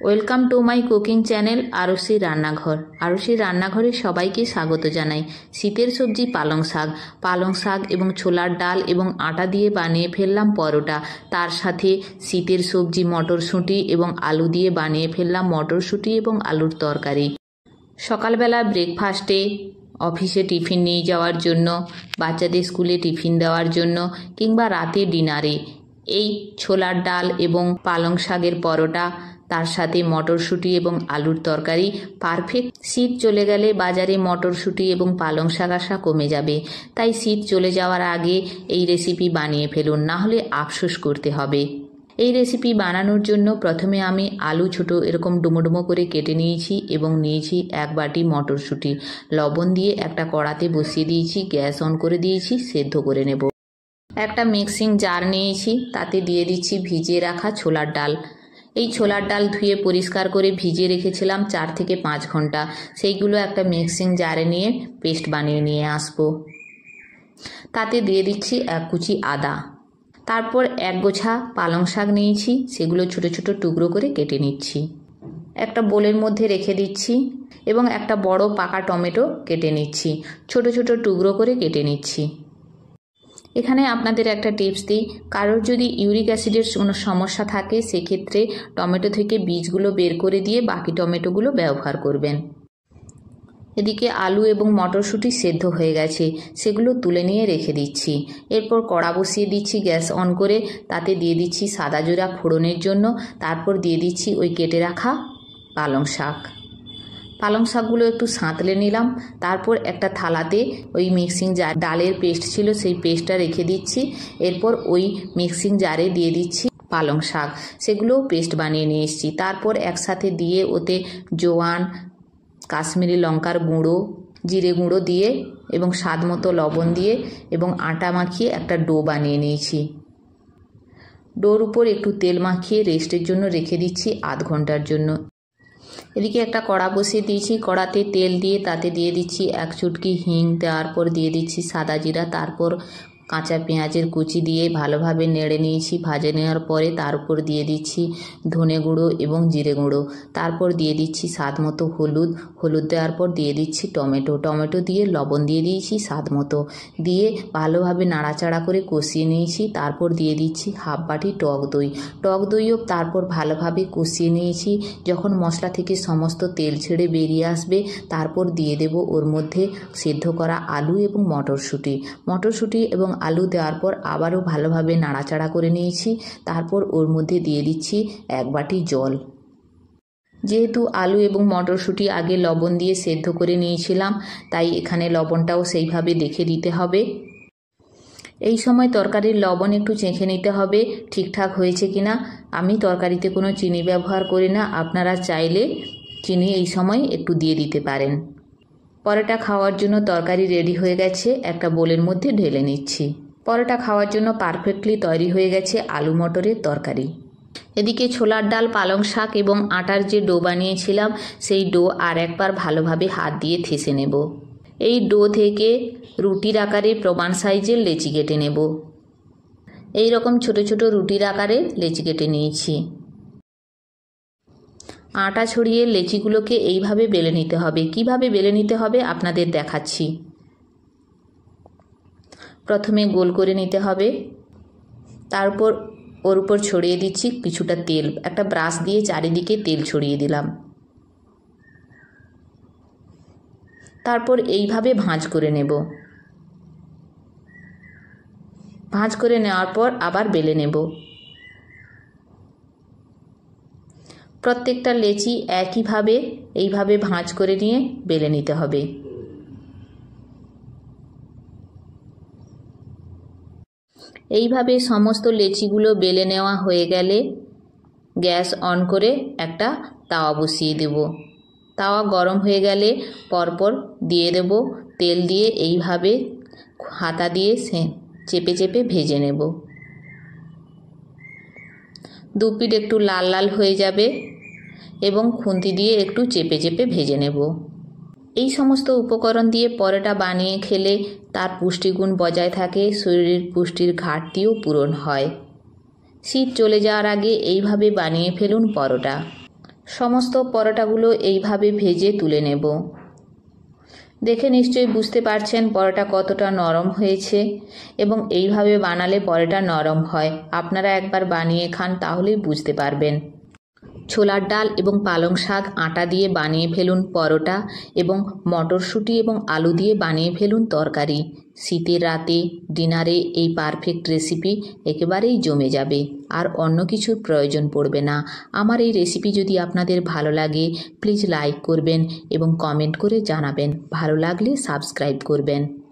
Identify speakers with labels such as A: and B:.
A: Welcome to my cooking channel Arushi রান্নাঘর। আরুষির রান্নাঘরে সবাইকে স্বাগত জানাই। শীতের সবজি পালং শাক এবং ছোলার ডাল এবং আটা দিয়ে বানিয়ে ফেললাম পরোটা। তার সাথে শীতের সবজি মটরশুঁটি এবং আলু দিয়ে বানিয়ে ফেললাম মটরশুঁটি এবং আলুর তরকারি। সকালবেলা ব্রেকফাস্টে, অফিসে টিফিন নিয়ে যাওয়ার জন্য, বাচ্চাদের স্কুলে টিফিন দেওয়ার জন্য কিংবা রাতে ডিনারে এই ছোলার ডাল এবং পালং শাকের পরোটা, তার সাথে মটরশুঁটি এবং আলুর তরকারি পারফেক্ট। শীত চলে গেলে বাজারে মটরশুঁটি এবং পালং শাক আসা কমে যাবে, তাই শীত চলে যাওয়ার আগে এই রেসিপি বানিয়ে ফেলুন, না হলে আফসোস করতে হবে। এই রেসিপি বানানোর জন্য প্রথমে আমি আলু ছোট এরকম ডুমো ডুমো করে কেটে নিয়েছি এবং নিয়েছি 1 বাটি মটরশুঁটি। লবণ দিয়ে একটা কড়াতে বসিয়ে দিয়েছি, গ্যাস অন করে দিয়েছি, সেদ্ধ করে নেব। একটা মিক্সিং জার নিয়েছি, তাতে দিয়ে দিচ্ছি ভিজিয়ে রাখা ছোলার ডাল। এই ছোলার ডাল ধুয়ে পরিষ্কার করে ভিজিয়ে রেখেছিলাম 4 থেকে 5 ঘন্টা। সেইগুলো একটা মিক্সিং জারে নিয়ে পেস্ট বানিয়ে নিয়ে আসবো। তাতে দিয়ে দিচ্ছি 1 কুচি আদা। তারপর 1 গোছা পালং শাক নিয়েছি, সেগুলো ছোট ছোট টুকরো করে কেটে নিচ্ছি। একটা বোলের মধ্যে রেখে দিচ্ছি এবং একটা বড় পাকা টমেটো কেটে নিচ্ছি, ছোট ছোট টুকরো করে কেটে নিচ্ছি। এখানে আপনাদের একটা টিপস দিই, কারোর যদি ইউরিক অ্যাসিডের কোনো সমস্যা থাকে সেক্ষেত্রে টমেটো থেকে বীজগুলো বের করে দিয়ে বাকি টমেটোগুলো ব্যবহার করবেন। এদিকে আলু এবং মটরশুঁটি সেদ্ধ হয়ে গেছে, সেগুলো তুলে নিয়ে রেখে দিচ্ছি। এরপর কড়া বসিয়ে দিচ্ছি গ্যাস অন করে, তাতে দিয়ে দিচ্ছি সাদা জিরা ফোড়নের জন্য। তারপর দিয়ে দিচ্ছি ওই কেটে রাখা পালং শাক। পালং শাকগুলো একটু সাঁতলে নিলাম। তারপর একটা থালাতে ওই মিক্সিং জার ডালের পেস্ট ছিল, সেই পেস্টটা রেখে দিচ্ছি। এরপর ওই মিক্সিং জারে দিয়ে দিচ্ছি পালং শাক, সেগুলোও পেস্ট বানিয়ে নিয়ে এসেছি। তারপর একসাথে দিয়ে ওতে জোয়ান, কাশ্মীরি লঙ্কার গুঁড়ো, জিরে গুঁড়ো দিয়ে এবং স্বাদ মতো লবণ দিয়ে এবং আটা মাখিয়ে একটা ডো বানিয়ে নিয়েছি। ডোর উপর একটু তেল মাখিয়ে রেস্টের জন্য রেখে দিচ্ছি আধ ঘন্টার জন্য। এদিকে একটা কড়া বসিয়ে দিয়েছি, কড়াতে তেল দিয়ে তাতে দিয়ে দিচ্ছি 1 চুটকি হিং, দেওয়ার পর দিয়ে দিচ্ছি সাদা জিরা, তারপর কাঁচা পেঁয়াজের কুচি দিয়ে ভালোভাবে নেড়ে নিয়েছি। ভাজে নেওয়ার পরে তার উপর দিয়ে দিচ্ছি ধনে গুঁড়ো এবং জিরে গুঁড়ো। তারপর দিয়ে দিচ্ছি স্বাদ মতো হলুদ দেওয়ার পর দিয়ে দিচ্ছি টমেটো দিয়ে লবণ দিয়ে দিয়েছি স্বাদ মতো, দিয়ে ভালোভাবে নাড়াচাড়া করে কষিয়ে নিয়েছি। তারপর দিয়ে দিচ্ছি 1/2 বাটি টক দইও তারপর ভালোভাবে কষিয়ে নিয়েছি। যখন মশলা থেকে সমস্ত তেল ছেড়ে বেরিয়ে আসবে, তারপর দিয়ে দেব ওর মধ্যে সেদ্ধ করা আলু এবং মটরশুঁটি এবং আলু দেওয়ার পর আবারও ভালোভাবে নাড়াচাড়া করে নিয়েছি। তারপর ওর মধ্যে দিয়ে দিচ্ছি 1 বাটি জল। যেহেতু আলু এবং মটরশুঁটি আগে লবণ দিয়ে সেদ্ধ করে নিয়েছিলাম, তাই এখানে লবণটাও সেইভাবে দেখে দিতে হবে। এই সময় তরকারির লবণ একটু চেখে নিতে হবে ঠিকঠাক হয়েছে কিনা। আমি তরকারিতে কোনো চিনি ব্যবহার করি না, আপনারা চাইলে চিনি এই সময় একটু দিয়ে দিতে পারেন। পরোটা খাওয়ার জন্য তরকারি রেডি হয়ে গেছে, একটা বোলের মধ্যে ঢেলে নিচ্ছি। পরোটা খাওয়ার জন্য পারফেক্টলি তৈরি হয়ে গেছে আলু মটরের তরকারি। এদিকে ছোলার ডাল, পালং শাক এবং আটার যে ডো বানিয়েছিলাম, সেই ডো আর একবার ভালোভাবে হাত দিয়ে ঠেসে নেব। এই ডো থেকে রুটির আকারে প্রমাণ সাইজের লেচি কেটে নেব। এই রকম ছোট ছোট রুটির আকারে লেচি কেটে নিয়েছি। আটা ছড়িয়ে লেচিগুলোকে এইভাবে বেলে নিতে হবে। কিভাবে বেলে নিতে হবে আপনাদের দেখাচ্ছি। প্রথমে গোল করে নিতে হবে, তারপর ওর উপর ছড়িয়ে দিচ্ছি কিছুটা তেল। একটা ব্রাশ দিয়ে চারিদিকে তেল ছড়িয়ে দিলাম। তারপর এইভাবে ভাঁজ করে নেব। ভাঁজ করে নেওয়ার পর আবার বেলে নেব। প্রত্যেকটা লেচি একইভাবে এইভাবে ভাঁজ করে নিয়ে বেলে নিতে হবে। এইভাবে সমস্ত লেচিগুলো বেলে নেওয়া হয়ে গেলে গ্যাস অন করে একটা তাওয়া বসিয়ে দেব। তাওয়া গরম হয়ে গেলে পরপর দিয়ে দেব তেল, দিয়ে এইভাবে হাতা দিয়ে চেপে চেপে ভেজে নেব। 2 পিঠ একটু লাল লাল হয়ে যাবে এবং খুন্তি দিয়ে একটু চেপে চেপে ভেজে নেব। এই সমস্ত উপকরণ দিয়ে পরোটা বানিয়ে খেলে তার পুষ্টিগুণ বজায় থাকে, শরীরের পুষ্টির ঘাটতিও পূরণ হয়। শীত চলে যাওয়ার আগে এইভাবে বানিয়ে ফেলুন পরোটা। সমস্ত পরোটাগুলো এইভাবে ভেজে তুলে নেব। দেখে নিশ্চয়ই বুঝতে পারছেন পরোটা কতটা নরম হয়েছে, এবং এইভাবে বানালে পরোটা নরম হয়। আপনারা একবার বানিয়ে খান, তাহলেই বুঝতে পারবেন। ছোলার ডাল এবং পালং শাক আটা দিয়ে বানিয়ে ফেলুন পরোটা, এবং মটরশুঁটি এবং আলু দিয়ে বানিয়ে ফেলুন তরকারি। শীতের রাতে ডিনারে এই পারফেক্ট রেসিপি একেবারেই জমে যাবে, আর অন্য কিছুর প্রয়োজন পড়বে না। আমার এই রেসিপি যদি আপনাদের ভালো লাগে, প্লিজ লাইক করবেন এবং কমেন্ট করে জানাবেন। ভালো লাগলে সাবস্ক্রাইব করবেন।